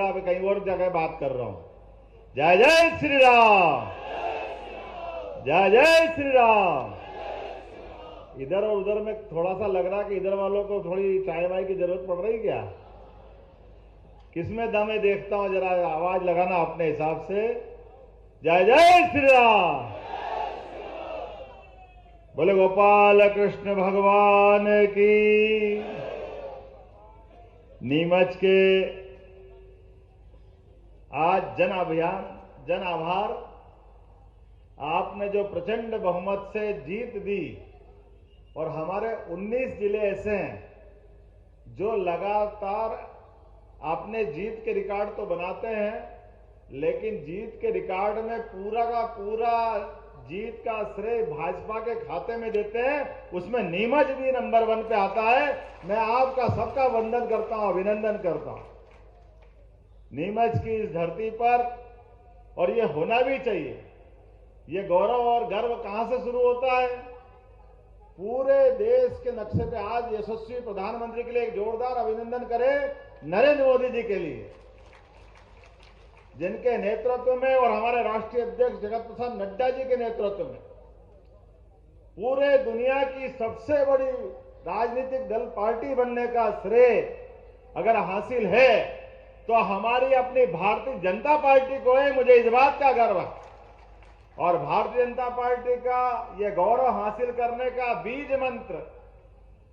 अब कहीं और जगह बात कर रहा हूं। जय जय श्री राम, जय जय श्री राम। इधर और उधर में थोड़ा सा लग रहा कि इधर वालों को थोड़ी चाय वाय की जरूरत पड़ रही क्या? किसमें दम है देखता हूं, जरा आवाज लगाना अपने हिसाब से। जय जय श्री राम। बोले गोपाल कृष्ण भगवान की। नीमच के आज जन अभियान, जन आभार, आपने जो प्रचंड बहुमत से जीत दी और हमारे 19 जिले ऐसे हैं जो लगातार आपने जीत के रिकॉर्ड तो बनाते हैं, लेकिन जीत के रिकॉर्ड में पूरा का पूरा जीत का श्रेय भाजपा के खाते में देते हैं। उसमें नीमच भी नंबर 1 पे आता है। मैं आपका सबका वंदन करता हूं, अभिनंदन करता हूं। नीमच की इस धरती पर, और ये होना भी चाहिए, ये गौरव और गर्व कहां से शुरू होता है? पूरे देश के नक्शे पे आज यशस्वी प्रधानमंत्री के लिए एक जोरदार अभिनंदन करें नरेंद्र मोदी जी के लिए, जिनके नेतृत्व में और हमारे राष्ट्रीय अध्यक्ष जगत प्रसाद नड्डा जी के नेतृत्व में पूरे दुनिया की सबसे बड़ी राजनीतिक दल पार्टी बनने का श्रेय अगर हासिल है तो हमारी अपनी भारतीय जनता पार्टी को है। मुझे इस बात का गर्व है। और भारतीय जनता पार्टी का यह गौरव हासिल करने का बीज मंत्र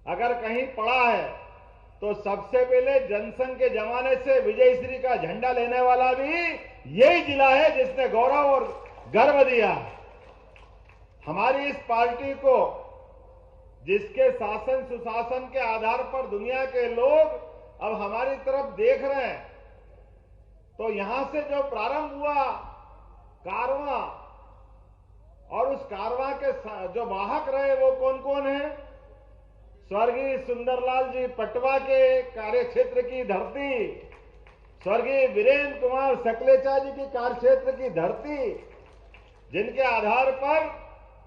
अगर कहीं पड़ा है तो सबसे पहले जनसंघ के जमाने से विजयश्री का झंडा लेने वाला भी यही जिला है जिसने गौरव और गर्व दिया। हमारी इस पार्टी को, जिसके शासन सुशासन के आधार पर दुनिया के लोग अब हमारी तरफ देख रहे हैं, तो यहां से जो प्रारंभ हुआ कारवां, और उस कारवां के जो वाहक रहे वो कौन कौन है? स्वर्गीय सुंदरलाल जी पटवा के कार्यक्षेत्र की धरती, स्वर्गीय वीरेंद्र कुमार सकलेचा जी की कार्यक्षेत्र की धरती, जिनके आधार पर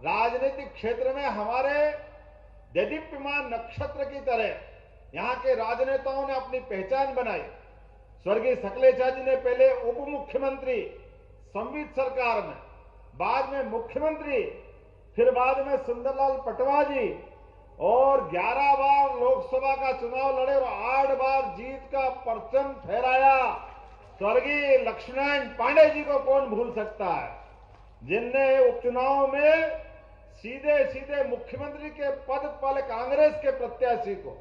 राजनीतिक क्षेत्र में हमारे देदीप्यमान नक्षत्र की तरह यहां के राजनेताओं ने अपनी पहचान बनाई। स्वर्गीय सकलेचा जी ने पहले उप मुख्यमंत्री संवित सरकार में, बाद में मुख्यमंत्री, फिर बाद में सुंदरलाल पटवा जी, और 11 बार लोकसभा का चुनाव लड़े और 8 बार जीत का परचम फहराया। स्वर्गीय लक्ष्मण पांडे जी को कौन भूल सकता है, जिनने उपचुनाव में सीधे सीधे मुख्यमंत्री के पद पर कांग्रेस के प्रत्याशी को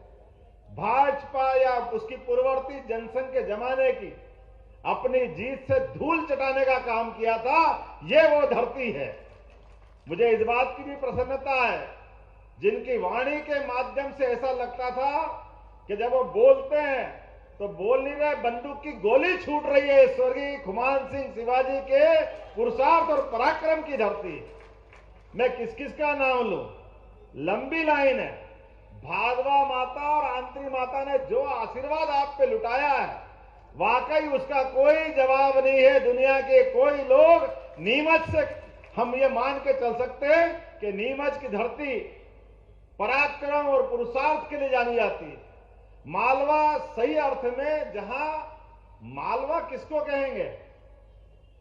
भाजपा या उसकी पूर्ववर्ती जनसंघ के जमाने की अपनी जीत से धूल चटाने का काम किया था। ये वो धरती है। मुझे इस बात की भी प्रसन्नता है, जिनकी वाणी के माध्यम से ऐसा लगता था कि जब वो बोलते हैं तो बोल नहीं रहे, बंदूक की गोली छूट रही है। स्वर्गीय खुमान सिंह शिवाजी के पुरुषार्थ और पराक्रम की धरती। मैं किस किस का नाम लूं? लंबी लाइन है। भागवा माता और आंतरी माता ने जो आशीर्वाद आप पे लुटाया है, वाकई उसका कोई जवाब नहीं है। दुनिया के कोई लोग नीमच से हम ये मान के चल सकते हैं कि नीमच की धरती पराक्रम और पुरुषार्थ के लिए जानी जाती है। मालवा सही अर्थ में, जहां मालवा किसको कहेंगे?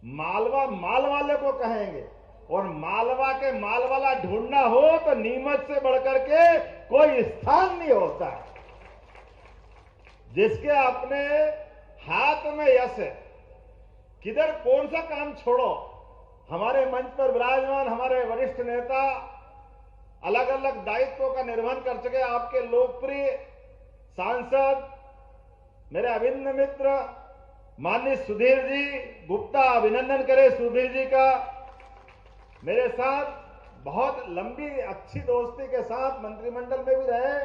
मालवा माल वाले को कहेंगे, और मालवा के माल वाला ढूंढना हो तो नीमच से बढ़कर के कोई स्थान नहीं होता। जिसके अपने हाथ में यश है, किधर कौन सा काम छोड़ो। हमारे मंच पर विराजमान हमारे वरिष्ठ नेता अलग अलग दायित्वों का निर्वहन कर चुके आपके लोकप्रिय सांसद, मेरे अभिन्न मित्र माननीय सुधीर जी गुप्ता, अभिनंदन करें सुधीर जी का। मेरे साथ बहुत लंबी अच्छी दोस्ती के साथ मंत्रिमंडल में भी रहे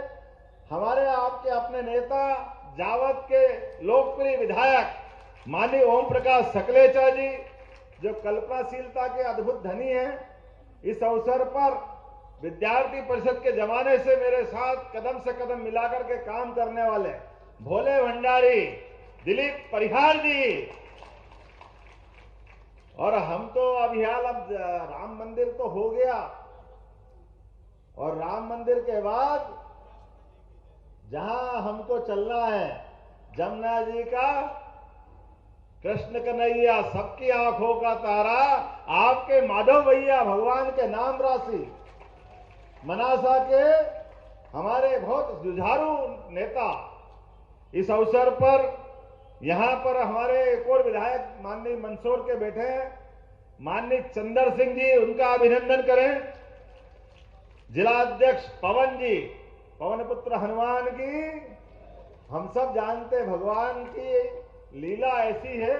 हमारे आपके अपने नेता जावत के लोकप्रिय विधायक माननीय ओम प्रकाश सकलेचा जी, जो कल्पनाशीलता के अद्भुत धनी हैं। इस अवसर पर विद्यार्थी परिषद के जमाने से मेरे साथ कदम से कदम मिलाकर के काम करने वाले भोले भंडारी, दिलीप परिहार जी, और हम तो अभियान, अब राम मंदिर तो हो गया, और राम मंदिर के बाद जहां हमको चलना है, जमुना जी का कृष्ण कन्हैया सबकी आंखों का तारा, आपके माधव भैया भगवान के नाम राशि, मनासा के हमारे बहुत जुझारू नेता। इस अवसर पर यहां पर हमारे एक और विधायक माननीय मंदसौर के बैठे हैं, माननीय चंदर सिंह जी, उनका अभिनंदन करें। जिला अध्यक्ष पवन जी, पवन पुत्र हनुमान की, हम सब जानते भगवान की लीला ऐसी है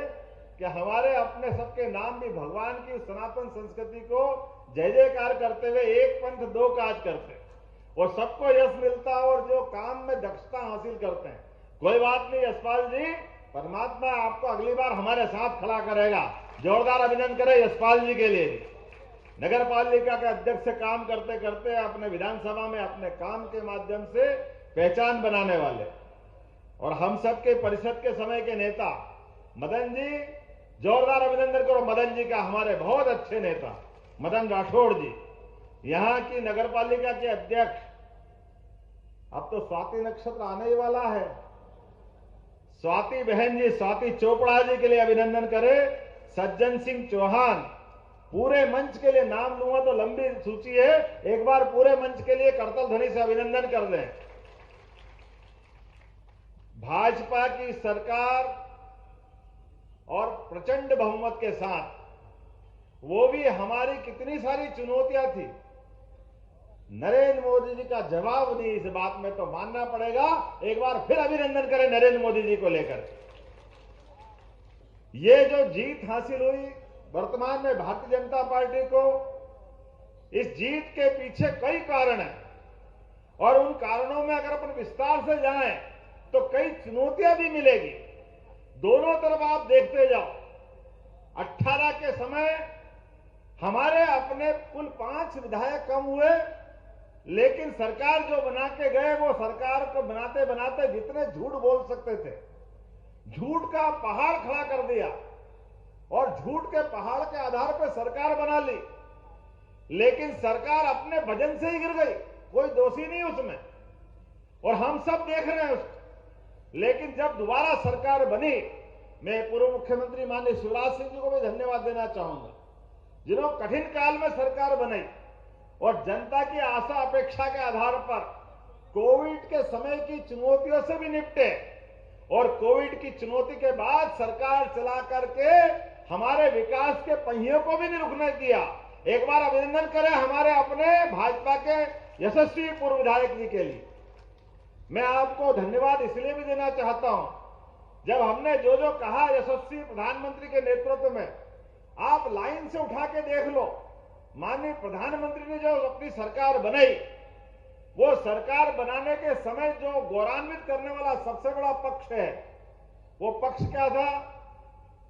कि हमारे अपने सबके नाम भी भगवान की सनातन संस्कृति को जय जयकार करते हुए एक पंथ दो काज करते और सबको यश मिलता और जो काम में दक्षता हासिल करते हैं। कोई बात नहीं यशपाल जी, परमात्मा आपको अगली बार हमारे साथ खड़ा करेगा। जोरदार अभिनंदन करें यशपाल जी के लिए। नगर पालिका के अध्यक्ष से काम करते करते अपने विधानसभा में अपने काम के माध्यम से पहचान बनाने वाले और हम सबके परिषद के समय के नेता मदन जी, जोरदार अभिनंदन करो मदन जी का, हमारे बहुत अच्छे नेता मदन राठौड़ जी। यहां की नगर पालिका के अध्यक्ष, अब तो स्वाति नक्षत्र आने ही वाला है, स्वाति बहन जी, स्वाति चोपड़ा जी के लिए अभिनंदन करें। सज्जन सिंह चौहान, पूरे मंच के लिए नाम लूंगा तो लंबी सूची है, एक बार पूरे मंच के लिए करतल ध्वनि से अभिनंदन कर दें। भाजपा की सरकार और प्रचंड बहुमत के साथ, वो भी हमारी कितनी सारी चुनौतियां थी, नरेंद्र मोदी जी का जवाब नहीं, इस बात में तो मानना पड़ेगा। एक बार फिर अभिनंदन करें नरेंद्र मोदी जी को लेकर। ये जो जीत हासिल हुई वर्तमान में भारतीय जनता पार्टी को, इस जीत के पीछे कई कारण हैं और उन कारणों में अगर अपन विस्तार से जाएं तो कई चुनौतियां भी मिलेगी। दोनों तरफ आप देखते जाओ। 18 के समय हमारे अपने कुल 5 विधायक कम हुए, लेकिन सरकार जो बना के गए वो सरकार को बनाते बनाते जितने झूठ बोल सकते थे, झूठ का पहाड़ खड़ा कर दिया और झूठ के पहाड़ के आधार पर सरकार बना ली। लेकिन सरकार अपने वजन से ही गिर गई, कोई दोषी नहीं उसमें और हम सब देख रहे हैं उसको। लेकिन जब दोबारा सरकार बनी, मैं पूर्व मुख्यमंत्री माननीय शिवराज सिंह जी को भी धन्यवाद देना चाहूंगा, जिन्होंने कठिन काल में सरकार बनाई और जनता की आशा अपेक्षा के आधार पर कोविड के समय की चुनौतियों से भी निपटे और कोविड की चुनौती के बाद सरकार चला करके हमारे विकास के पहियों को भी नहीं रुकने दिया। एक बार अभिनंदन करें हमारे अपने भाजपा के यशस्वी पूर्व विधायक जी के लिए। मैं आपको धन्यवाद इसलिए भी देना चाहता हूं, जब हमने जो जो कहा यशस्वी प्रधानमंत्री के नेतृत्व में, आप लाइन से उठा के देख लो, माननीय प्रधानमंत्री ने जो अपनी सरकार बनाई, वो सरकार बनाने के समय जो गौरवान्वित करने वाला सबसे बड़ा पक्ष है, वो पक्ष क्या था?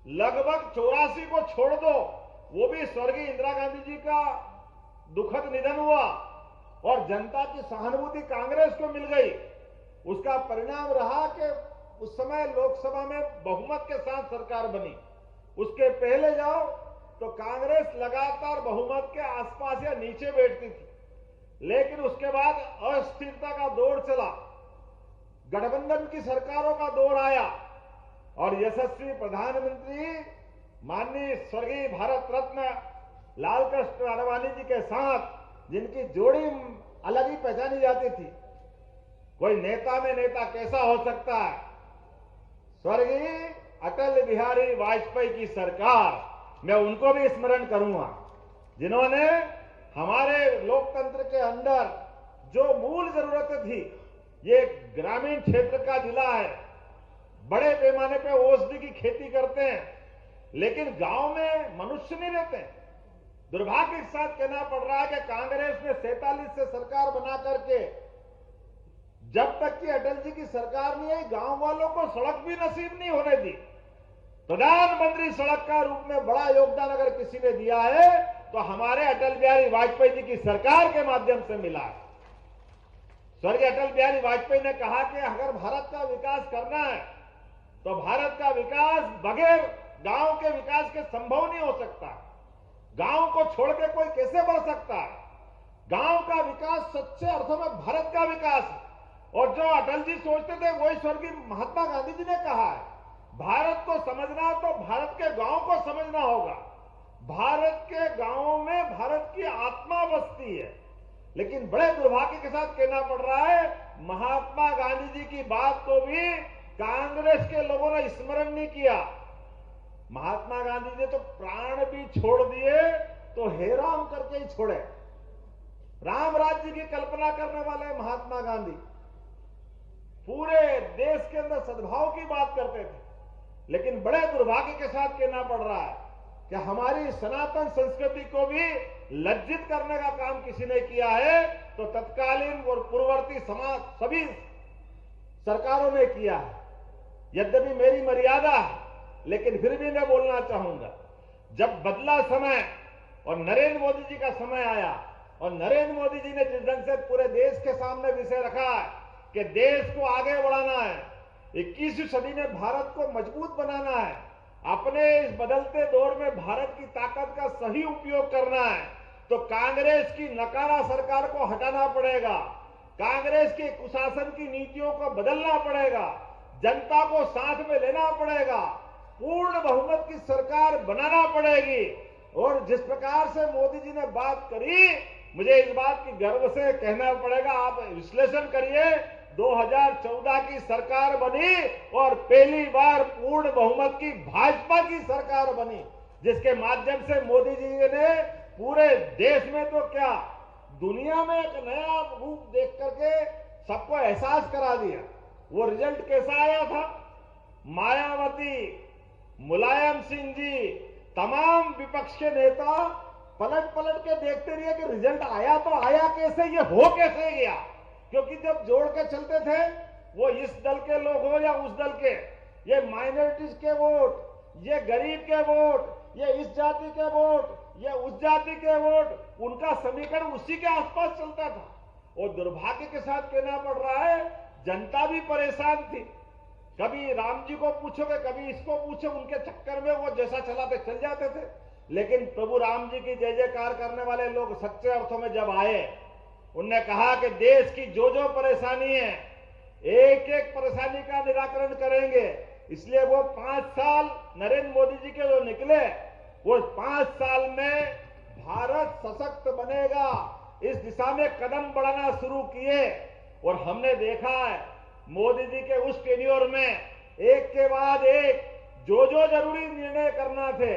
लगभग 84 को छोड़ दो, वो भी स्वर्गीय इंदिरा गांधी जी का दुखद निधन हुआ और जनता की सहानुभूति कांग्रेस को मिल गई। उसका परिणाम रहा कि उस समय लोकसभा में बहुमत के साथ सरकार बनी। उसके पहले जाओ तो कांग्रेस लगातार बहुमत के आसपास या नीचे बैठती थी, लेकिन उसके बाद अस्थिरता का दौर चला, गठबंधन की सरकारों का दौर आया और यशस्वी प्रधानमंत्री माननीय स्वर्गीय भारत रत्न लाल कृष्ण आडवाणी जी के साथ जिनकी जोड़ी अलग ही पहचानी जाती थी, कोई नेता में नेता कैसा हो सकता है? स्वर्गीय अटल बिहारी वाजपेयी की सरकार, मैं उनको भी स्मरण करूंगा, जिन्होंने हमारे लोकतंत्र के अंदर जो मूल जरूरतें थी, ये ग्रामीण क्षेत्र का जिला है, बड़े पैमाने पे औषधि की खेती करते हैं, लेकिन गांव में मनुष्य नहीं रहते। दुर्भाग्य के साथ कहना पड़ रहा है कि कांग्रेस ने 47 से सरकार बना करके जब तक कि अटल जी की सरकार नहीं आई, गांव वालों को सड़क भी नसीब नहीं होने दी। प्रधानमंत्री सड़क का रूप में बड़ा योगदान अगर किसी ने दिया है तो हमारे अटल बिहारी वाजपेयी जी की सरकार के माध्यम से मिला है। स्वर्गीय अटल बिहारी वाजपेयी ने कहा कि अगर भारत का विकास करना है तो भारत का विकास बगैर गांव के विकास के संभव नहीं हो सकता। गांव को छोड़ के कोई कैसे बढ़ सकता है? गांव का विकास सच्चे अर्थों में भारत का विकास है और जो अटल जी सोचते थे वही स्वर्गीय महात्मा गांधी जी ने कहा है, भारत को समझना तो भारत के गांव को समझना होगा। भारत के गांवों में भारत की आत्मा बसती है, लेकिन बड़े दुर्भाग्य के साथ कहना पड़ रहा है, महात्मा गांधी जी की बात को भी कांग्रेस के लोगों ने स्मरण नहीं किया। महात्मा गांधी ने तो प्राण भी छोड़ दिए तो हे राम करके ही छोड़े। राम राज्य की कल्पना करने वाले महात्मा गांधी पूरे देश के अंदर सद्भाव की बात करते थे, लेकिन बड़े दुर्भाग्य के साथ कहना पड़ रहा है कि हमारी सनातन संस्कृति को भी लज्जित करने का काम किसी ने किया है, तो तत्कालीन और पूर्ववर्ती समाज सभी सरकारों ने किया है। यद्यपि मेरी मर्यादा है, लेकिन फिर भी मैं बोलना चाहूंगा, जब बदला समय और नरेंद्र मोदी जी का समय आया और नरेंद्र मोदी जी ने जिस ढंग से पूरे देश के सामने विषय रखा है कि देश को आगे बढ़ाना है, 21वीं सदी में भारत को मजबूत बनाना है, अपने इस बदलते दौर में भारत की ताकत का सही उपयोग करना है, तो कांग्रेस की नकारा सरकार को हटाना पड़ेगा, कांग्रेस के कुशासन की नीतियों को बदलना पड़ेगा, जनता को साथ में लेना पड़ेगा, पूर्ण बहुमत की सरकार बनाना पड़ेगी। और जिस प्रकार से मोदी जी ने बात करी, मुझे इस बात की गर्व से कहना पड़ेगा, आप विश्लेषण करिए, 2014 की सरकार बनी और पहली बार पूर्ण बहुमत की भाजपा की सरकार बनी, जिसके माध्यम से मोदी जी ने पूरे देश में तो क्या दुनिया में एक नया रूप देख करके सबको एहसास करा दिया। वो रिजल्ट कैसा आया था? मायावती, मुलायम सिंह जी, तमाम विपक्ष के नेता पलट पलट के देखते रहे कि रिजल्ट आया तो आया कैसे, ये हो कैसे गया, क्योंकि जब जोड़ के चलते थे, वो इस दल के लोग हो या उस दल के, ये माइनॉरिटीज के वोट, ये गरीब के वोट, ये इस जाति के वोट, ये उस जाति के वोट, उनका समीकरण उसी के आसपास चलता था। और दुर्भाग्य के साथ कहना पड़ रहा है, जनता भी परेशान थी। कभी राम जी को पूछोगे, कभी इसको पूछो, उनके चक्कर में वो जैसा चलाते चल जाते थे। लेकिन प्रभु राम जी की जय जयकार करने वाले लोग सच्चे अर्थों में जब आए, उनने कहा कि देश की जो जो परेशानी है, एक एक परेशानी का निराकरण करेंगे। इसलिए वो 5 साल नरेंद्र मोदी जी के जो निकले, वो 5 साल में भारत सशक्त बनेगा, इस दिशा में कदम बढ़ाना शुरू किए। और हमने देखा है मोदी जी के उस टेन्योर में एक के बाद एक जो जो जरूरी निर्णय करना थे,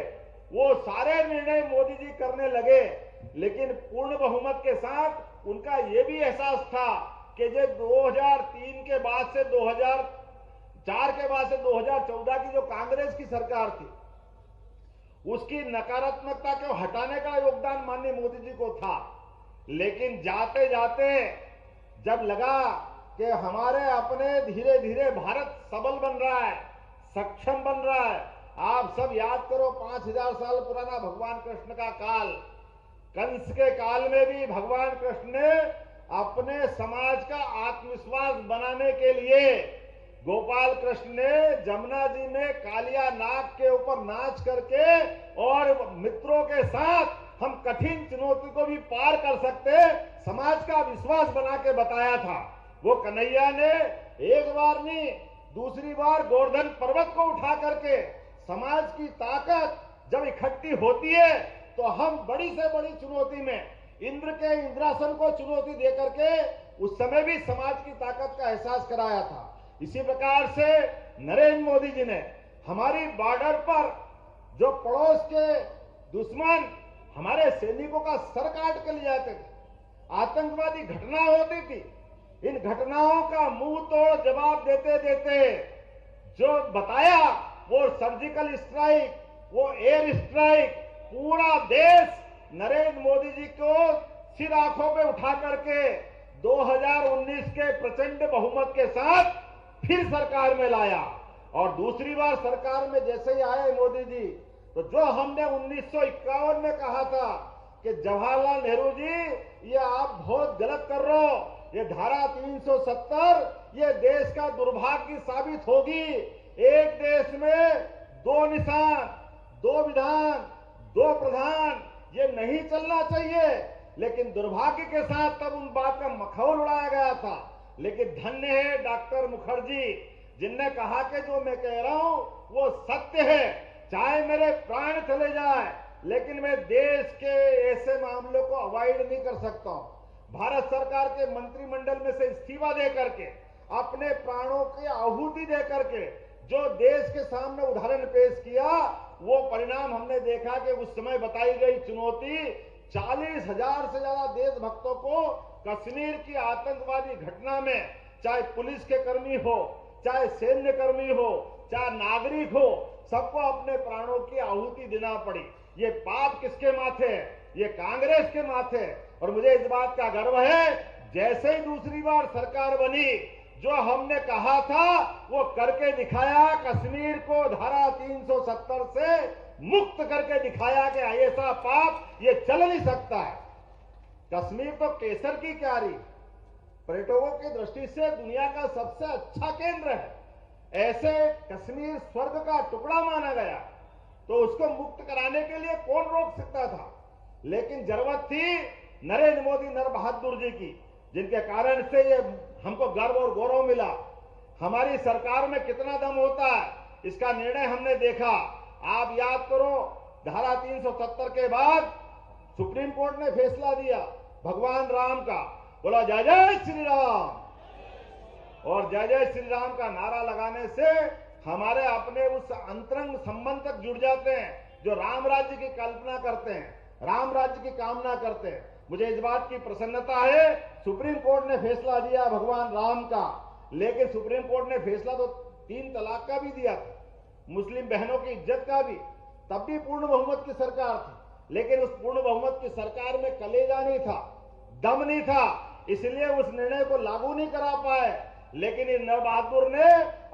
वो सारे निर्णय मोदी जी करने लगे। लेकिन पूर्ण बहुमत के साथ उनका ये भी एहसास था कि जो 2003 के बाद से 2004 के बाद से 2014 की जो कांग्रेस की सरकार थी, उसकी नकारात्मकता को हटाने का योगदान माननीय मोदी जी को था। लेकिन जाते जाते जब लगा कि हमारे अपने धीरे धीरे भारत सबल बन रहा है, सक्षम बन रहा है, आप सब याद करो 5000 साल पुराना भगवान कृष्ण का काल, कंस के काल में भी भगवान कृष्ण ने अपने समाज का आत्मविश्वास बनाने के लिए गोपाल कृष्ण ने जमुना जी में कालिया नाग के ऊपर नाच करके और मित्रों के साथ हम कठिन चुनौती को भी पार कर सकते, समाज का विश्वास बना के बताया था। वो कन्हैया ने एक बार नहीं, दूसरी बार गोवर्धन पर्वत को उठा करके समाज की ताकत जब इकट्ठी होती है तो हम बड़ी से बड़ी चुनौती में इंद्र के इंद्रासन को चुनौती दे करके उस समय भी समाज की ताकत का एहसास कराया था। इसी प्रकार से नरेंद्र मोदी जी ने हमारी बॉर्डर पर जो पड़ोस के दुश्मन हमारे सैनिकों का सर काट के ले जाते थे, आतंकवादी घटना होती थी, इन घटनाओं का मुंह तोड़ जवाब देते देते जो बताया वो सर्जिकल स्ट्राइक, वो एयर स्ट्राइक, पूरा देश नरेंद्र मोदी जी को सिर आंखों पे उठा करके 2019 के प्रचंड बहुमत के साथ फिर सरकार में लाया। और दूसरी बार सरकार में जैसे ही आए मोदी जी, तो जो हमने 1951 में कहा था कि जवाहरलाल नेहरू जी ये आप बहुत गलत कर रहे हो, ये धारा 370 ये देश का दुर्भाग्य साबित होगी। एक देश में 2 निशान, 2 विधान, 2 प्रधान, ये नहीं चलना चाहिए। लेकिन दुर्भाग्य के साथ तब उन बात का मखौल उड़ाया गया था। लेकिन धन्य है डॉक्टर मुखर्जी, जिनने कहा कि जो मैं कह रहा हूं वो सत्य है। चाहे मेरे प्राण चले जाए, लेकिन मैं देश के ऐसे मामलों को अवॉइड नहीं कर सकता हूं। भारत सरकार के मंत्रिमंडल में से इस्तीफा दे करके, अपने प्राणों की आहुति दे करके जो देश के सामने उदाहरण पेश किया, वो परिणाम हमने देखा कि उस समय बताई गई चुनौती 40,000 से ज्यादा देशभक्तों को कश्मीर की आतंकवादी घटना में, चाहे पुलिस के कर्मी हो, चाहे सैन्य कर्मी हो, चाहे नागरिक हो, सबको अपने प्राणों की आहुति देना पड़ी। ये पाप किसके माथे है? ये कांग्रेस के माथे है। और मुझे इस बात का गर्व है, जैसे ही दूसरी बार सरकार बनी, जो हमने कहा था वो करके दिखाया। कश्मीर को धारा 370 से मुक्त करके दिखाया कि ऐसा पाप ये चल नहीं सकता है। कश्मीर तो केसर की क्यारी, पर्यटकों की दृष्टि से दुनिया का सबसे अच्छा केंद्र है। ऐसे कश्मीर स्वर्ग का टुकड़ा माना गया, तो उसको मुक्त कराने के लिए कौन रोक सकता था? लेकिन जरूरत थी नरेंद्र मोदी नर बहादुर जी की, जिनके कारण से ये हमको गर्व और गौरव मिला। हमारी सरकार में कितना दम होता है, इसका निर्णय हमने देखा। आप याद करो, धारा 370 के बाद सुप्रीम कोर्ट ने फैसला दिया भगवान राम का, बोला जय जय श्री राम, और जय जय श्री राम का नारा लगाने से हमारे अपने उस अंतरंग संबंध तक जुड़ जाते हैं जो राम राज्य की कल्पना करते हैं, राम राज्य की कामना करते हैं। मुझे इस बात की प्रसन्नता है, सुप्रीम कोर्ट ने फैसला दिया भगवान राम का, लेकिन सुप्रीम कोर्ट ने फैसला तो 3 तलाक का भी दिया था, मुस्लिम बहनों की इज्जत का भी। तब भी पूर्ण बहुमत की सरकार थी, लेकिन उस पूर्ण बहुमत की सरकार में कलेजा नहीं था, दम नहीं था, इसलिए उस निर्णय को लागू नहीं करा पाए। लेकिन इन नर बहादुर ने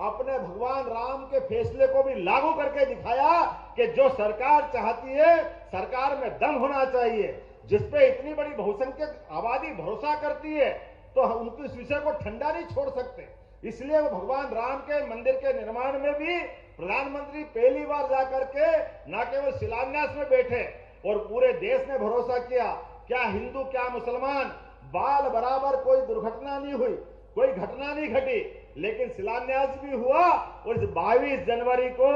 अपने भगवान राम के फैसले को भी लागू करके दिखाया कि जो सरकार चाहती है, सरकार में दम होना चाहिए। जिसपे इतनी बड़ी बहुसंख्यक आबादी भरोसा करती है, तो हम उनको इस विषय को ठंडा नहीं छोड़ सकते। इसलिए वो भगवान राम के मंदिर के निर्माण में भी प्रधानमंत्री पहली बार जाकर के न केवल शिलान्यास में बैठे, और पूरे देश ने भरोसा किया, क्या हिंदू क्या मुसलमान, बाल बराबर कोई दुर्घटना नहीं हुई, कोई घटना नहीं घटी, लेकिन शिलान्यास भी हुआ। और इस 22 जनवरी को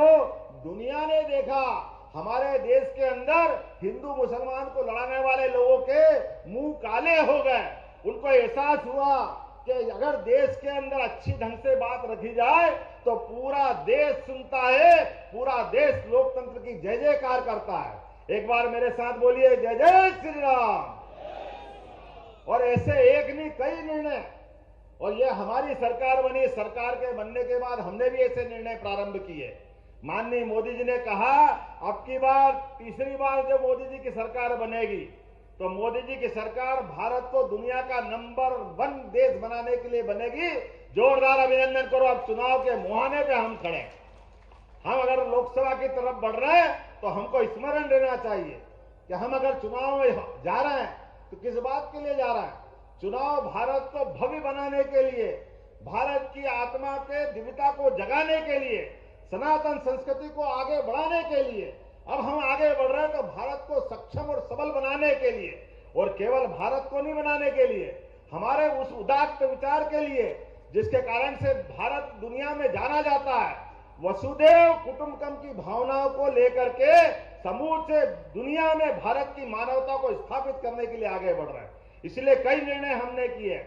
दुनिया ने देखा, हमारे देश के अंदर हिंदू मुसलमान को लड़ाने वाले लोगों के मुंह काले हो गए। उनको एहसास हुआ कि अगर देश के अंदर अच्छी ढंग से बात रखी जाए तो पूरा देश सुनता है, पूरा देश लोकतंत्र की जय जयकार करता है। एक बार मेरे साथ बोलिए जय जय श्री राम। और ऐसे एक नहीं कई निर्णय, और ये हमारी सरकार बनी, सरकार के बनने के बाद हमने भी ऐसे निर्णय प्रारंभ किए। माननीय मोदी जी ने कहा, अब की बार तीसरी बार जब मोदी जी की सरकार बनेगी, तो मोदी जी की सरकार भारत को दुनिया का नंबर 1 देश बनाने के लिए बनेगी। जोरदार अभिनंदन करो। अब चुनाव के मुहाने पे हम खड़े, हम अगर लोकसभा की तरफ बढ़ रहे हैं तो हमको स्मरण रहना चाहिए कि हम अगर चुनाव में जा रहे हैं तो किस बात के लिए जा रहे हैं। चुनाव भारत को भव्य बनाने के लिए, भारत की आत्मा के दिव्यता को जगाने के लिए, सनातन संस्कृति को आगे बढ़ाने के लिए। अब हम आगे बढ़ रहे हैं तो भारत को सक्षम और सबल बनाने के लिए, और केवल भारत को नहीं बनाने के लिए, हमारे उस उदात्त विचार के लिए जिसके कारण से भारत दुनिया में जाना जाता है। वसुदेव कुटुंबकम की भावनाओं को लेकर के समूचे दुनिया में भारत की मानवता को स्थापित करने के लिए आगे बढ़ रहे हैं। इसलिए कई निर्णय हमने किए।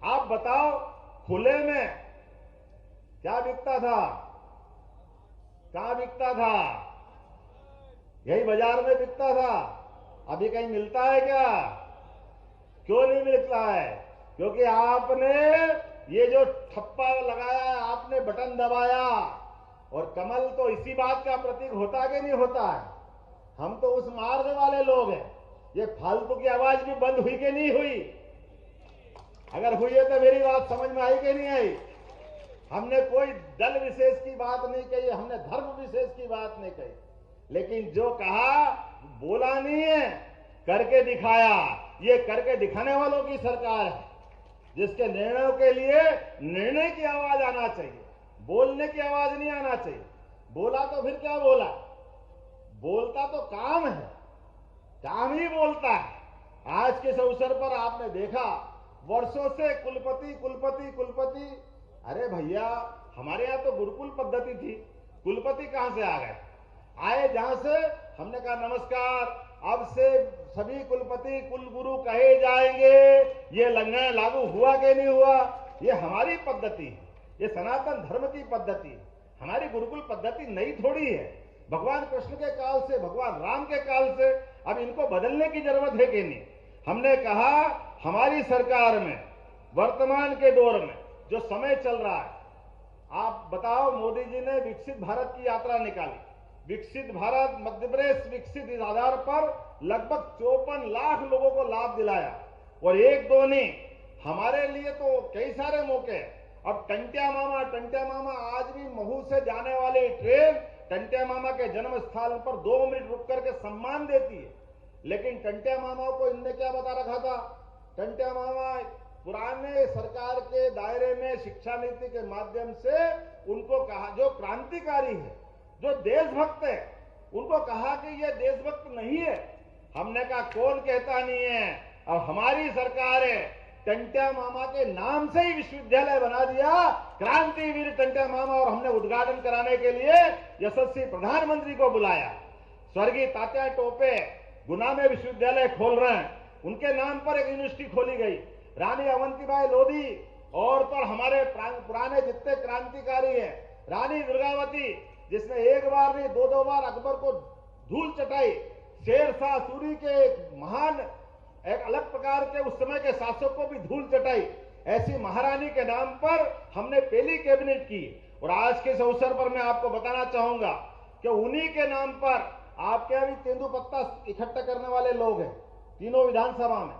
आप बताओ, खुले में क्या बिकता था, कहां बिकता था? यही बाजार में बिकता था। अभी कहीं मिलता है क्या? क्यों नहीं मिलता है? क्योंकि आपने ये जो ठप्पा लगाया, आपने बटन दबाया। और कमल तो इसी बात का प्रतीक होता कि नहीं होता है? हम तो उस मार्ग वाले लोग हैं। ये फालतू की आवाज भी बंद हुई कि नहीं हुई? अगर हुई है तो मेरी बात समझ में आई कि नहीं आई? हमने कोई दल विशेष की बात नहीं कही, हमने धर्म विशेष की बात नहीं कही, लेकिन जो कहा बोला नहीं है, करके दिखाया। ये करके दिखाने वालों की सरकार है, जिसके निर्णयों के लिए निर्णय की आवाज आना चाहिए, बोलने की आवाज नहीं आना चाहिए। बोला तो फिर क्या बोला? बोलता तो काम है, काम ही बोलता है। आज के इस अवसर पर आपने देखा, वर्षों से कुलपति कुलपति कुलपति। अरे भैया, हमारे यहां तो गुरुकुल पद्धति थी, कुलपति कहां से आ गए? आए जहां से हमने कहा नमस्कार, अब से सभी कुलपति कुलगुरु कहे जाएंगे। ये लागू हुआ कि नहीं हुआ? ये हमारी पद्धति है, ये सनातन धर्म की पद्धति है। हमारी गुरुकुल पद्धति नई थोड़ी है। भगवान कृष्ण के काल से, भगवान राम के काल से, अब इनको बदलने की जरूरत है कि नहीं? हमने कहा हमारी सरकार में वर्तमान के दौर में जो समय चल रहा है, आप बताओ, मोदी जी ने विकसित भारत की यात्रा निकाली। विकसित भारत, मध्य प्रदेश विकसित, इस आधार पर लगभग 54 लाख लोगों को लाभ दिलाया। और एक दो नहीं, हमारे लिए तो कई सारे मौके। अब टंट्या मामा आज भी महू से जाने वाली ट्रेन टंट्या मामा के जन्म स्थल पर 2 मिनट रुक करके सम्मान देती है। लेकिन टंट्या मामा को इनने क्या बता रखा था? टंट्या मामा पुराने सरकार के दायरे में शिक्षा नीति के माध्यम से उनको कहा, जो क्रांतिकारी है, जो देशभक्त है, उनको कहा कि ये देशभक्त नहीं है। हमने कहा कौन कहता नहीं है? अब हमारी सरकार है, टंट्या मामा के नाम से ही विश्वविद्यालय बना दिया, क्रांतिवीर टंट्या मामा। और हमने उद्घाटन कराने के लिए यशस्वी प्रधानमंत्री को बुलाया। स्वर्गीय तात्या टोपे गुना में विश्वविद्यालय खोल रहे हैं, उनके नाम पर एक यूनिवर्सिटी खोली गई। रानी अवंतीबाई लोधी और तो हमारे पुराने जितने क्रांतिकारी हैं, रानी दुर्गावती जिसने एक बार नहीं 2-2 बार अकबर को धूल चटाई, शेरशाह सूरी के महान एक अलग प्रकार के उस समय के शासक को भी धूल चटाई, ऐसी महारानी के नाम पर हमने पहली कैबिनेट की। और आज के इस अवसर पर मैं आपको बताना चाहूंगा कि उन्हीं के नाम पर आपके अभी तेंदुपत्ता इकट्ठा करने वाले लोग हैं। तीनों विधानसभा में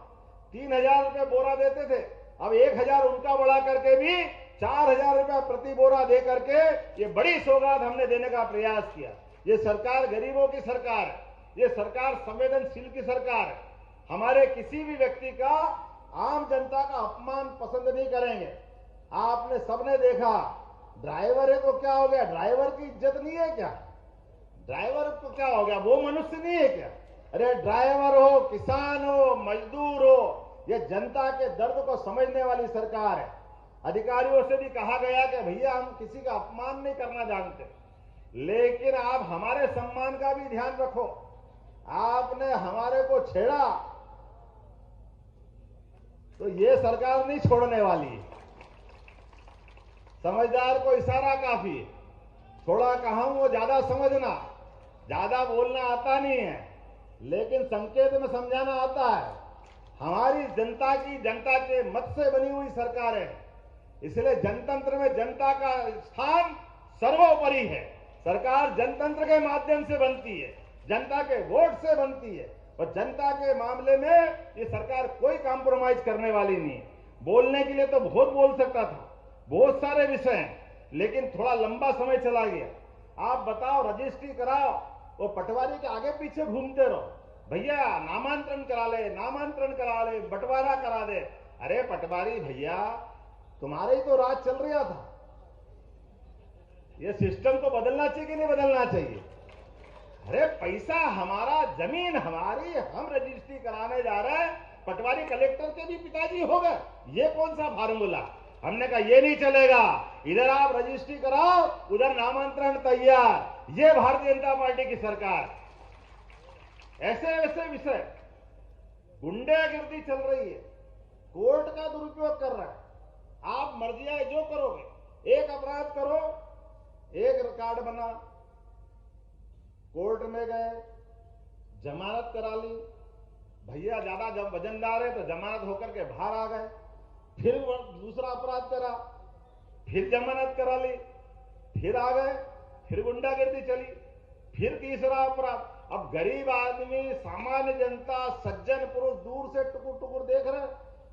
3000 रुपए बोरा देते थे, अब 1000 उनका बढ़ा करके भी 4000 रुपया प्रति बोरा दे करके ये बड़ी सौगात हमने देने का प्रयास किया। ये सरकार गरीबों की सरकार है, ये सरकार संवेदनशील की सरकार है। हमारे किसी भी व्यक्ति का, आम जनता का अपमान पसंद नहीं करेंगे। आपने सबने देखा, ड्राइवर है तो क्या हो गया? ड्राइवर की इज्जत नहीं है क्या? ड्राइवर तो क्या हो गया? वो मनुष्य नहीं है क्या? अरे ड्राइवर हो, किसान हो, मजदूर हो, ये जनता के दर्द को समझने वाली सरकार है। अधिकारियों से भी कहा गया कि भैया हम किसी का अपमान नहीं करना जानते, लेकिन आप हमारे सम्मान का भी ध्यान रखो। आपने हमारे को छेड़ा तो ये सरकार नहीं छोड़ने वाली। समझदार को इशारा काफी है, थोड़ा कहा वो ज्यादा समझना, ज्यादा बोलना आता नहीं है, लेकिन संकेत में समझाना आता है। हमारी जनता की, जनता के मत से बनी हुई सरकार है, इसलिए जनतंत्र में जनता का स्थान सर्वोपरि है। सरकार जनतंत्र के माध्यम से बनती है, जनता के वोट से बनती है, और जनता के मामले में ये सरकार कोई कॉम्प्रोमाइज करने वाली नहीं है। बोलने के लिए तो बहुत बोल सकता था, बहुत सारे विषय हैं, लेकिन थोड़ा लंबा समय चला गया। आप बताओ, रजिस्ट्री कराओ, वो पटवारी के आगे पीछे घूमते रहो, भैया नामांतरण करा ले, नामांतरण करा ले, बंटवारा करा दे। अरे पटवारी भैया, तुम्हारे ही तो राज चल रहा था। ये सिस्टम को बदलना चाहिए कि नहीं बदलना चाहिए? अरे पैसा हमारा, जमीन हमारी, हम रजिस्ट्री कराने जा रहे हैं, पटवारी कलेक्टर के भी पिताजी हो गए। ये कौन सा फार्मूला? हमने कहा ये नहीं चलेगा, इधर आप रजिस्ट्री कराओ, उधर नामांतरण तैयार। ये भारतीय जनता पार्टी की सरकार। ऐसे ऐसे विषय, गुंडागिर्दी चल रही है, कोर्ट का दुरुपयोग कर रहा है। आप मर्जियां जो करोगे, एक अपराध करो, एक कार्ड बना, कोर्ट में गए, जमानत करा ली, भैया ज्यादा जब वजनदार है तो जमानत होकर के बाहर आ गए, फिर दूसरा अपराध करा, फिर जमानत करा ली, फिर आ गए, फिर गुंडागिर्दी चली, फिर तीसरा अपराध। अब गरीब आदमी, सामान्य जनता, सज्जन पुरुष दूर से टुकुर टुकुर देख रहे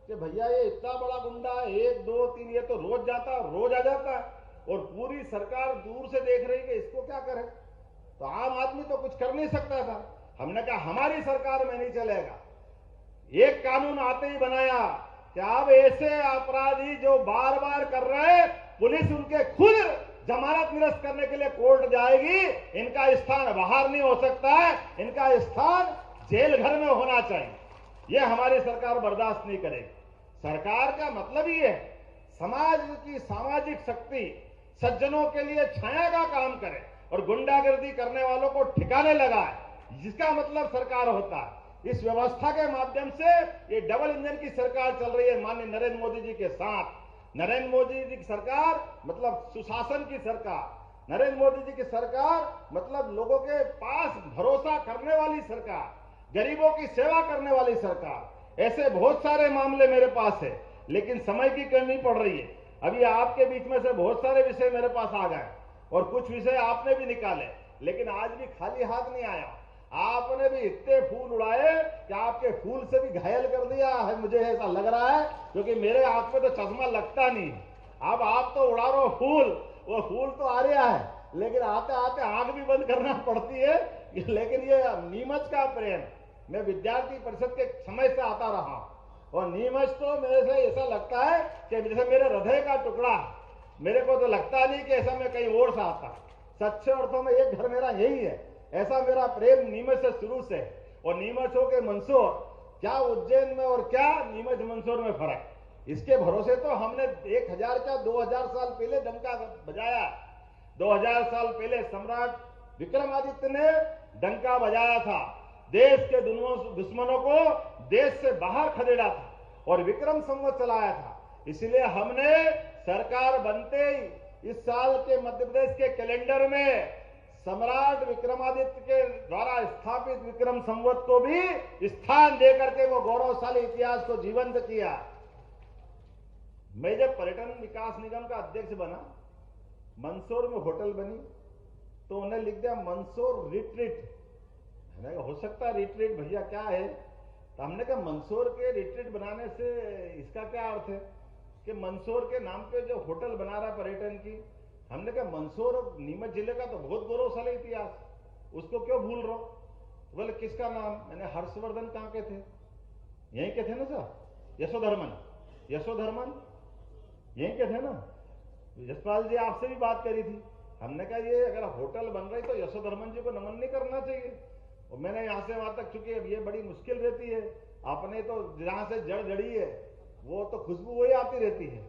कि भैया ये इतना बड़ा गुंडा है, 1 2 3, ये तो रोज जाता है, रोज आ जाता है, और पूरी सरकार दूर से देख रही कि इसको क्या करे। तो आम आदमी तो कुछ कर नहीं सकता था। हमने कहा हमारी सरकार में नहीं चलेगा। एक कानून आते ही बनाया कि अब ऐसे अपराधी जो बार बार कर रहे हैं, पुलिस उनके खुद जमानत निरस्त करने के लिए कोर्ट जाएगी। इनका स्थान बाहर नहीं हो सकता है, इनका स्थान जेल घर में होना चाहिए। यह हमारी सरकार बर्दाश्त नहीं करेगी। सरकार का मतलब ही है समाज की सामाजिक शक्ति, सज्जनों के लिए छाया का काम करे, और गुंडागर्दी करने वालों को ठिकाने लगाए, जिसका मतलब सरकार होता है। इस व्यवस्था के माध्यम से ये डबल इंजन की सरकार चल रही है माननीय नरेंद्र मोदी जी के साथ। नरेंद्र मोदी जी की सरकार मतलब सुशासन की सरकार, नरेंद्र मोदी जी की सरकार मतलब लोगों के पास भरोसा करने वाली सरकार, गरीबों की सेवा करने वाली सरकार। ऐसे बहुत सारे मामले मेरे पास है, लेकिन समय की कमी पड़ रही है। अभी आपके बीच में से बहुत सारे विषय मेरे पास आ गए और कुछ विषय आपने भी निकाले, लेकिन आज भी खाली हाथ नहीं आया। आपने भी इतने फूल उड़ाए कि आपके फूल से भी घायल कर दिया है, मुझे ऐसा लग रहा है, क्योंकि मेरे आंख में तो चश्मा लगता नहीं। अब आप तो उड़ा रहे हो फूल, वो फूल तो आ रहा है, लेकिन आते आते आंख भी बंद करना पड़ती है। लेकिन ये नीमच का प्रेम, मैं विद्यार्थी परिषद के समय से आता रहा और नीमच तो मेरे से ऐसा लगता है कि जैसे मेरे हृदय का टुकड़ा। मेरे को तो लगता नहीं कि ऐसा मैं कहीं और से आता। सच्चे अर्थों में एक घर मेरा यही है। ऐसा मेरा प्रेम नीमच से शुरू से। और नीमच हो के मंदसौर, क्या उज्जैन में और क्या नीमच मंदसौर में फर्क, इसके भरोसे तो हमने 1000 क्या 2000 साल पहले डंका बजाया। 2000 साल पहले सम्राट विक्रमादित्य ने डंका बजाया था, देश के दुश्मनों को देश से बाहर खदेड़ा था और विक्रम संवत चलाया था। इसलिए हमने सरकार बनते ही इस साल के मध्य प्रदेश के कैलेंडर में सम्राट विक्रमादित्य के द्वारा स्थापित विक्रम संवत को भी स्थान देकर के वो गौरवशाली इतिहास को जीवंत किया। मैं जब पर्यटन विकास निगम का अध्यक्ष बना, मंदसौर में होटल बनी तो उन्हें लिख दिया मंदसौर रिट्रीट। मैंने कहा हो सकता है रिट्रीट भैया क्या है, तो हमने कहा मंदसौर के रिट्रीट बनाने से इसका क्या अर्थ है कि मंदसौर के नाम पे जो होटल बना रहा पर्यटन की। हमने कहा मंदसौर और नीमच जिले का तो बहुत गौरवशाली इतिहास, उसको क्यों भूल रहे हो। बोले किसका नाम, मैंने हर्षवर्धन कहाँ के थे, यहीं के थे ना सर, यशोधर्मन यहीं के थे ना। यशपाल जी आपसे भी बात करी थी, हमने कहा ये अगर होटल बन रही तो यशोधर्मन जी को नमन नहीं करना चाहिए। और मैंने यहां से वहां तक, चूंकि अब ये बड़ी मुश्किल रहती है, आपने तो जहां से जड़ जड़ी है वो तो खुशबू वही आती रहती है,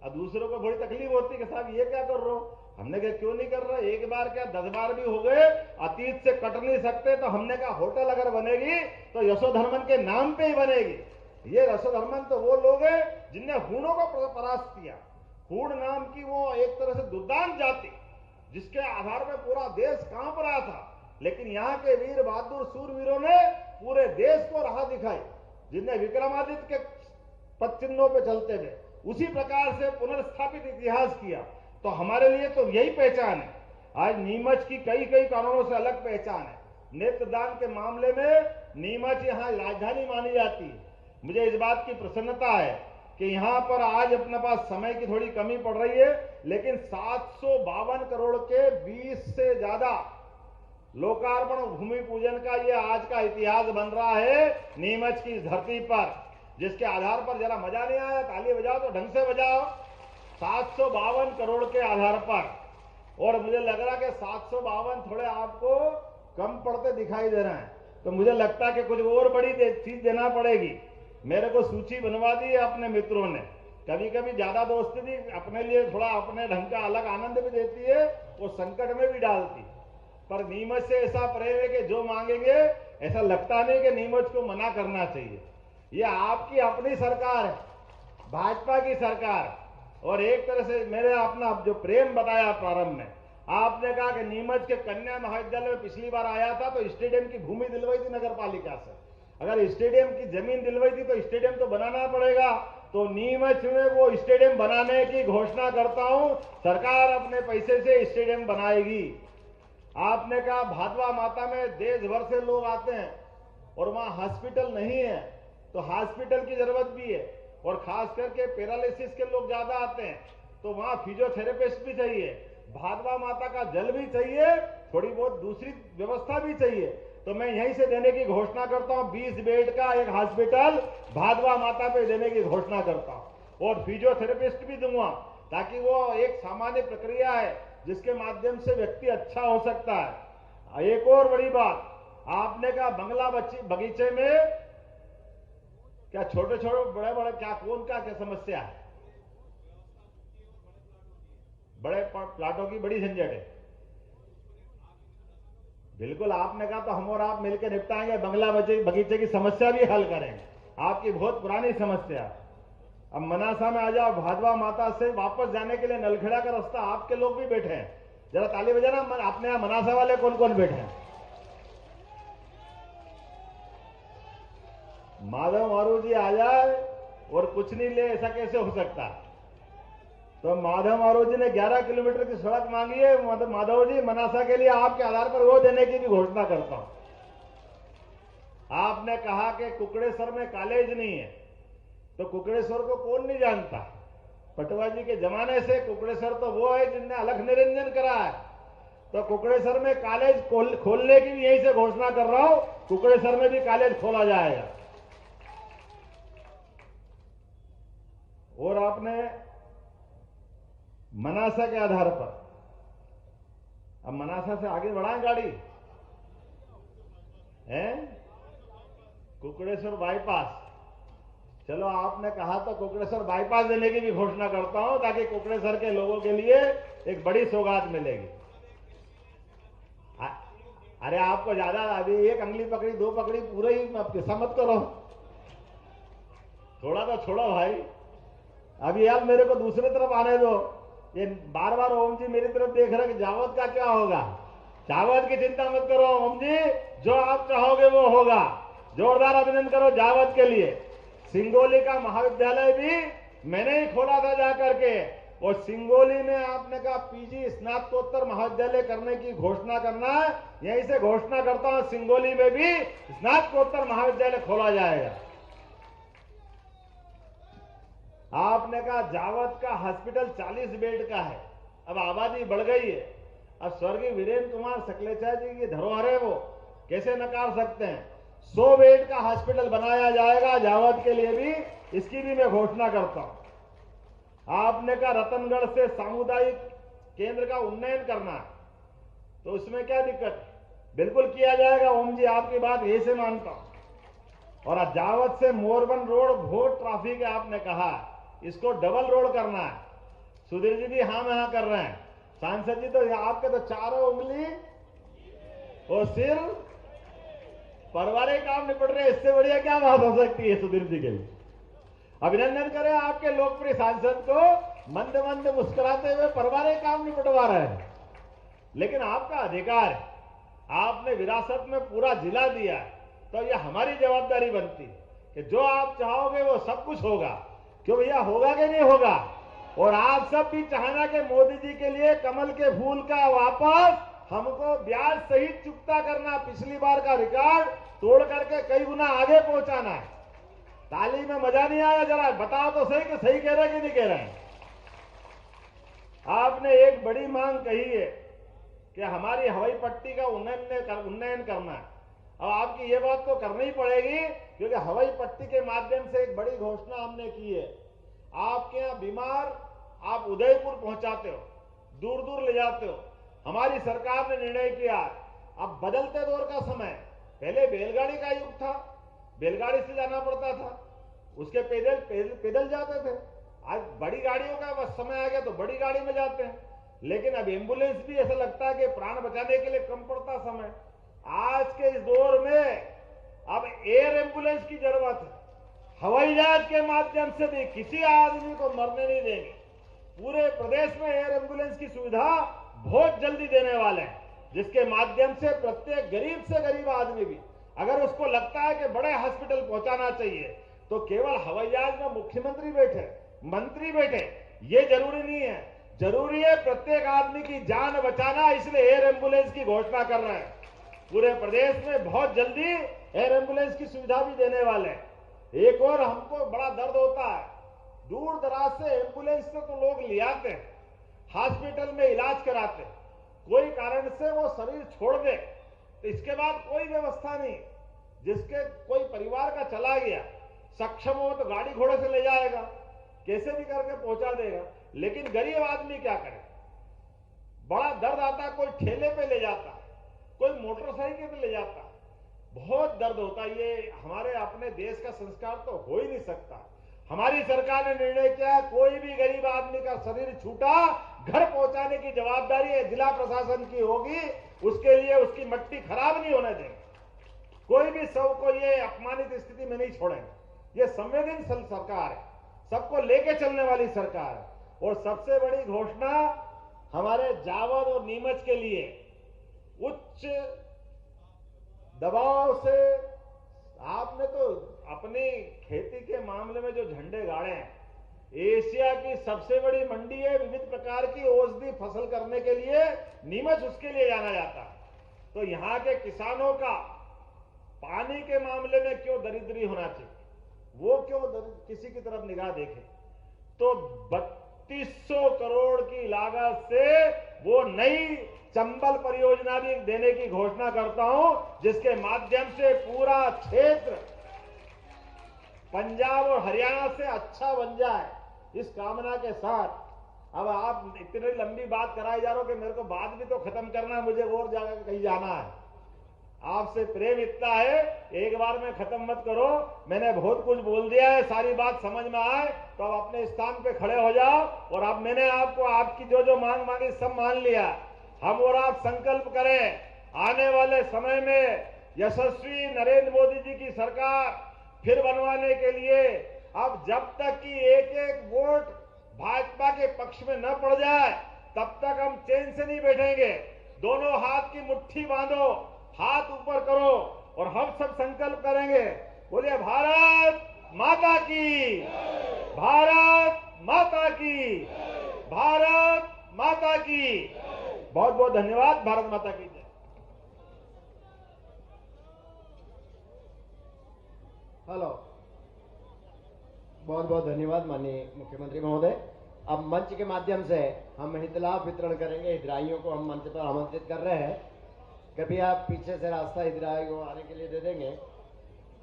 अब दूसरों को बड़ी तकलीफ होती है कि साहब ये क्या कर रहे हो। हमने कहा क्यों नहीं कर रहा, एक बार क्या 10 बार भी हो गए, अतीत से कट नहीं सकते। तो हमने कहा होटल अगर बनेगी तो यशोधर्मन के नाम पे ही बनेगी। ये यशोधर्मन तो वो लोग हैं जिनने हूणों को परास्त किया। हूण नाम की वो एक तरह से दुर्दांत जाति, जिसके आधार पर पूरा देश कांप रहा था, लेकिन यहाँ के वीर बहादुर सूरवीरों ने पूरे देश को राह दिखाई, जिनने विक्रमादित्य के पद चिन्हों पे चलते हुए उसी प्रकार से पुनर्स्थापित इतिहास किया। तो हमारे लिए तो यही पहचान है। आज नीमच की कई कारणों से अलग पहचान है। नेत्रदान के मामले में नीमच यहाँ राजधानी मानी जाती है। मुझे इस बात की प्रसन्नता है कि यहाँ पर आज अपने पास समय की थोड़ी कमी पड़ रही है, लेकिन 752 करोड़ के 20 से ज्यादा लोकार्पण भूमि पूजन का ये आज का इतिहास बन रहा है नीमच की धरती पर, जिसके आधार पर जरा मजा नहीं आया, ताली बजाओ तो ढंग से बजाओ। 752 करोड़ के आधार पर, और मुझे लग रहा कि 752 थोड़े आपको कम पड़ते दिखाई दे रहे हैं, तो मुझे लगता है कि कुछ और बड़ी चीज देना पड़ेगी। मेरे को सूची बनवा दी है अपने मित्रों ने। कभी कभी ज्यादा दोस्ती भी अपने लिए थोड़ा अपने ढंग का अलग आनंद भी देती है, वो संकट में भी डालती। पर नीमच से ऐसा प्रेम है कि जो मांगेंगे, ऐसा लगता नहीं कि नीमच को मना करना चाहिए। ये आपकी अपनी सरकार है, भाजपा की सरकार। और एक तरह से मेरे अपना जो प्रेम बताया प्रारंभ में, आपने कहा कि नीमच के कन्या महाविद्यालय में पिछली बार आया था तो स्टेडियम की भूमि दिलवाई थी नगर पालिका से। अगर स्टेडियम की जमीन दिलवाई थी तो स्टेडियम तो बनाना पड़ेगा। तो नीमच में वो स्टेडियम बनाने की घोषणा करता हूं, सरकार अपने पैसे से स्टेडियम बनाएगी। आपने कहा भादवा माता में देश भर से लोग आते हैं और वहां हॉस्पिटल नहीं है, तो हॉस्पिटल की जरूरत भी है, और खास करके पैरालिसिस के लोग ज्यादा आते हैं, तो वहां फिजियोथेरेपिस्ट भी चाहिए, भादवा माता का जल भी चाहिए, थोड़ी बहुत दूसरी व्यवस्था भी चाहिए। तो मैं यहीं से देने की घोषणा करता हूं, 20 बेड का एक हॉस्पिटल भादवा माता पे देने की घोषणा करता हूं, और फिजियोथेरेपिस्ट भी दूंगा, ताकि वो एक सामान्य प्रक्रिया है जिसके माध्यम से व्यक्ति अच्छा हो सकता है। एक और बड़ी बात, आपने कहा बंगला बगीचे में क्या छोटे छोटे बड़े बड़े क्या कौन क्या समस्या है, बड़े प्लाटों की बड़ी झंझट है। बिल्कुल, आपने कहा तो हम और आप मिलकर निपटाएंगे, बंगला बगीचे की समस्या भी हल करेंगे, आपकी बहुत पुरानी समस्या। अब मनासा में आ जाओ, भादवा माता से वापस जाने के लिए नलखेड़ा का रास्ता, आपके लोग भी बैठे हैं, जरा ताली बजाना। अपने यहां मनासा वाले कौन कौन बैठे हैं? माधव मारू जी आ जाए और कुछ नहीं ले, ऐसा कैसे हो सकता? तो माधव मारू जी ने 11 किलोमीटर की सड़क मांगी है। माधव जी, मनासा के लिए आपके आधार पर वो देने की भी घोषणा करता हूं। आपने कहा कि कुकड़ेश्वर में कॉलेज नहीं है, तो कुकड़ेश्वर को कौन नहीं जानता? पटवा जी के जमाने से कुकड़ेश्वर तो वो है जिनने अलख निरंजन करा है। तो कुकड़ेश्वर में कॉलेज खोलने की भी यहीं से घोषणा कर रहा हूं, कुकड़ेश्वर में भी कॉलेज खोला जाएगा। और आपने मनासा के आधार पर, अब मनासा से आगे बढ़ाएं गाड़ी है, कुकड़ेश्वर बाईपास। चलो, आपने कहा तो कुकड़ेश्वर बाईपास देने की भी घोषणा करता हूं, ताकि कुकड़ेश्वर के लोगों के लिए एक बड़ी सौगात मिलेगी। अरे आपको ज्यादा, अभी एक अंगली पकड़ी, दो पकड़ी, पूरे ही किस्सा मत करो, थोड़ा तो छोड़ो भाई। अभी यार मेरे को दूसरी तरफ आने दो। ये बार बार ओम जी मेरी तरफ देख रहे हैं कि जावद का क्या होगा। जावद की चिंता मत करो ओम जी, जो आप चाहोगे वो होगा। जोरदार अभिनंदन करो जावद के लिए। सिंगोली का महाविद्यालय भी मैंने ही खोला था जाकर के, और सिंगोली में आपने कहा पीजी स्नातकोत्तर महाविद्यालय करने की घोषणा करना है, यहीं से घोषणा करता हूं, सिंगोली में भी स्नातकोत्तर महाविद्यालय खोला जाएगा। आपने कहा जावद का हॉस्पिटल 40 बेड का है, अब आबादी बढ़ गई है। अब स्वर्गीय वीरेंद्र कुमार सकलेचा जी की धरोहर है, वो कैसे नकार सकते हैं? 100 बेड का हॉस्पिटल बनाया जाएगा जावद के लिए भी, इसकी भी मैं घोषणा करता हूं। आपने कहा रतनगढ़ से सामुदायिक केंद्र का उन्नयन करना है, तो उसमें क्या दिक्कत? बिल्कुल किया जाएगा ओम जी, आपकी बात यही से मानता हूं। और जावद से मोरबन रोड बहुत ट्रैफिक है, आपने कहा इसको डबल रोड करना है। सुधीर जी भी हाँ में हाँ कर रहे हैं। सांसद जी तो आपके तो चारों उंगली और सिर पारिवारिक काम निपट रहे, इससे बढ़िया क्या बात हो सकती है सुधीर जी के लिए? अभिनंदन करें आपके लोकप्रिय सांसद को, मंद मंद मुस्कुराते हुए पारिवारिक काम निपटवा रहे हैं। लेकिन आपका अधिकार है, आपने विरासत में पूरा जिला दिया है, तो यह हमारी जवाबदारी बनती है कि जो आप चाहोगे वो सब कुछ होगा। क्यों भैया, होगा कि नहीं होगा? और आप सब भी चाहना कि मोदी जी के लिए कमल के फूल का वापस हमको ब्याज सहित चुकता करना, पिछली बार का रिकॉर्ड तोड़ करके कई गुना आगे पहुंचाना है। ताली में मजा नहीं आया? जरा बताओ तो सही कि सही कह रहे कि नहीं कह रहे हैं? आपने एक बड़ी मांग कही है कि हमारी हवाई पट्टी का उन्नयन करना है। अब आपकी ये बात तो करनी ही पड़ेगी, क्योंकि हवाई पट्टी के माध्यम से एक बड़ी घोषणा हमने की है। आपके यहां बीमार आप उदयपुर पहुंचाते हो, दूर दूर ले जाते हो। हमारी सरकार ने निर्णय किया, अब बदलते दौर का समय, पहले बैलगाड़ी का युग था, बैलगाड़ी से जाना पड़ता था, उसके पैदल जाते थे। आज बड़ी गाड़ियों का बस समय आ गया तो बड़ी गाड़ी में जाते हैं। लेकिन अब एम्बुलेंस भी ऐसा लगता है कि प्राण बचाने के लिए कम पड़ता समय। आज के इस दौर में अब एयर एम्बुलेंस की जरूरत है। हवाई जहाज के माध्यम से भी किसी आदमी को मरने नहीं देंगे। पूरे प्रदेश में एयर एम्बुलेंस की सुविधा बहुत जल्दी देने वाले हैं, जिसके माध्यम से प्रत्येक गरीब से गरीब आदमी भी अगर उसको लगता है कि बड़े हॉस्पिटल पहुंचाना चाहिए, तो केवल हवाई जहाज में मुख्यमंत्री बैठे, मंत्री बैठे, ये जरूरी नहीं है। जरूरी है प्रत्येक आदमी की जान बचाना, इसलिए एयर एम्बुलेंस की घोषणा कर रहे हैं। पूरे प्रदेश में बहुत जल्दी एयर एम्बुलेंस की सुविधा भी देने वाले हैं। एक और हमको बड़ा दर्द होता है, दूर दराज से एम्बुलेंस से तो लोग ले आते हैं, हॉस्पिटल में इलाज कराते, कोई कारण से वो शरीर छोड़ दे तो इसके बाद कोई व्यवस्था नहीं। जिसके कोई परिवार का चला गया, सक्षम हो तो गाड़ी घोड़े से ले जाएगा, कैसे भी करके पहुंचा देगा। लेकिन गरीब आदमी क्या करे? बड़ा दर्द आता, कोई ठेले पे ले जाता, कोई मोटरसाइकिल पे ले जाता, बहुत दर्द होता है। ये हमारे अपने देश का संस्कार तो हो ही नहीं सकता। हमारी सरकार ने निर्णय किया, कोई भी गरीब आदमी का शरीर छूटा, घर पहुंचाने की जवाबदारी जिला प्रशासन की होगी। उसके लिए उसकी मट्टी खराब नहीं होने देंगे। कोई भी सब को ये अपमानित स्थिति में नहीं छोड़ेंगे। ये संवेदनशील सरकार है, सबको लेके चलने वाली सरकार है। और सबसे बड़ी घोषणा हमारे जावद और नीमच के लिए उच्च दबाव से आपने तो अपनी खेती के मामले में जो झंडे गाड़े हैं, एशिया की सबसे बड़ी मंडी है विविध प्रकार की औषधि फसल करने के लिए, नीमच उसके लिए जाना जाता है। तो यहां के किसानों का पानी के मामले में क्यों दरिद्री होना चाहिए, वो क्यों किसी की तरफ निगाह देखे। तो 3200 करोड़ की लागत से वो नई चंबल परियोजना भी देने की घोषणा करता हूं, जिसके माध्यम से पूरा क्षेत्र पंजाब और हरियाणा से अच्छा बन जाए, इस कामना के साथ। अब आप इतनी लंबी बात कराई जा रहे हो कि मेरे को बात भी तो खत्म करना है, मुझे और जगह कहीं जाना है। आपसे प्रेम इतना है, एक बार में खत्म मत करो। मैंने बहुत कुछ बोल दिया है, सारी बात समझ में आए तो अब अपने स्थान पे खड़े हो जाओ। और अब मैंने आपको आपकी जो जो मांग मांगी सब मान लिया। हम और आप संकल्प करें, आने वाले समय में यशस्वी नरेंद्र मोदी जी की सरकार फिर बनवाने के लिए अब जब तक कि एक एक वोट भाजपा के पक्ष में न पड़ जाए तब तक हम चैन से नहीं बैठेंगे। दोनों हाथ की मुट्ठी बांधो, हाथ ऊपर करो और हम सब संकल्प करेंगे। बोलिए भारत माता की, भारत माता की, भारत माता की। बहुत बहुत धन्यवाद। भारत माता की जय। हेलो, बहुत बहुत धन्यवाद माननीय मुख्यमंत्री महोदय। अब मंच के माध्यम से हम हितलाभ वितरण करेंगे। हितग्राहियों को हम मंच पर आमंत्रित कर रहे हैं। कृपया आप पीछे से रास्ता हितग्राही को आने के लिए दे देंगे।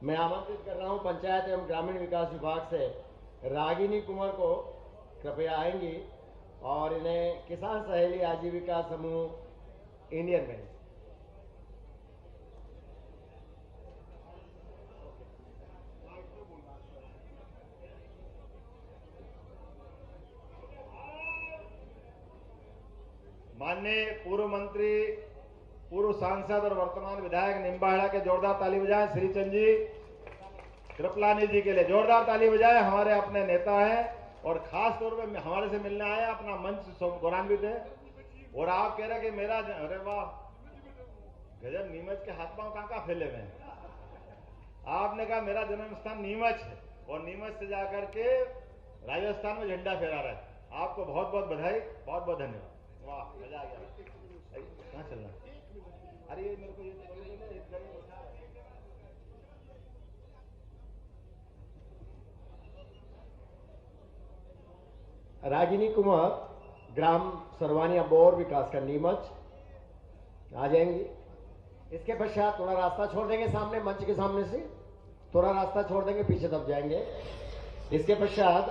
मैं आमंत्रित कर रहा हूं पंचायत एवं ग्रामीण विकास विभाग से रागिनी कुमार को, कृपया आएंगी और इन्हें किसान सहेली आजीविका समूह इंडियन बैंक। माननीय पूर्व मंत्री, पूर्व सांसद और वर्तमान विधायक निम्बाहेड़ा के जोरदार ताली बजाएं। श्रीचंद जी, कृपलानी जी के लिए जोरदार ताली बजाएं। हमारे अपने नेता हैं और खास तौर पे हमारे से मिलने आए, अपना मंच गौरवान्वित है। और आप कह रहे कि मेरा, अरे वाह गजब, नीमच के हाथ पांव कहां फैले हुए हैं। आपने कहा मेरा जन्म स्थान नीमच है और नीमच से जाकर के राजस्थान में झंडा फहरा रहा है। आपको बहुत बहुत बधाई, बहुत बहुत धन्यवाद। वाह, मजा आ गया। कहां चलना? अरे ये मेरे को ये रागिनी कुमार, ग्राम सरवानिया बोर विकास का नीमच, आ जाएंगी। इसके पश्चात थोड़ा रास्ता छोड़ देंगे, सामने मंच के सामने से थोड़ा रास्ता छोड़ देंगे, पीछे दब जाएंगे। इसके पश्चात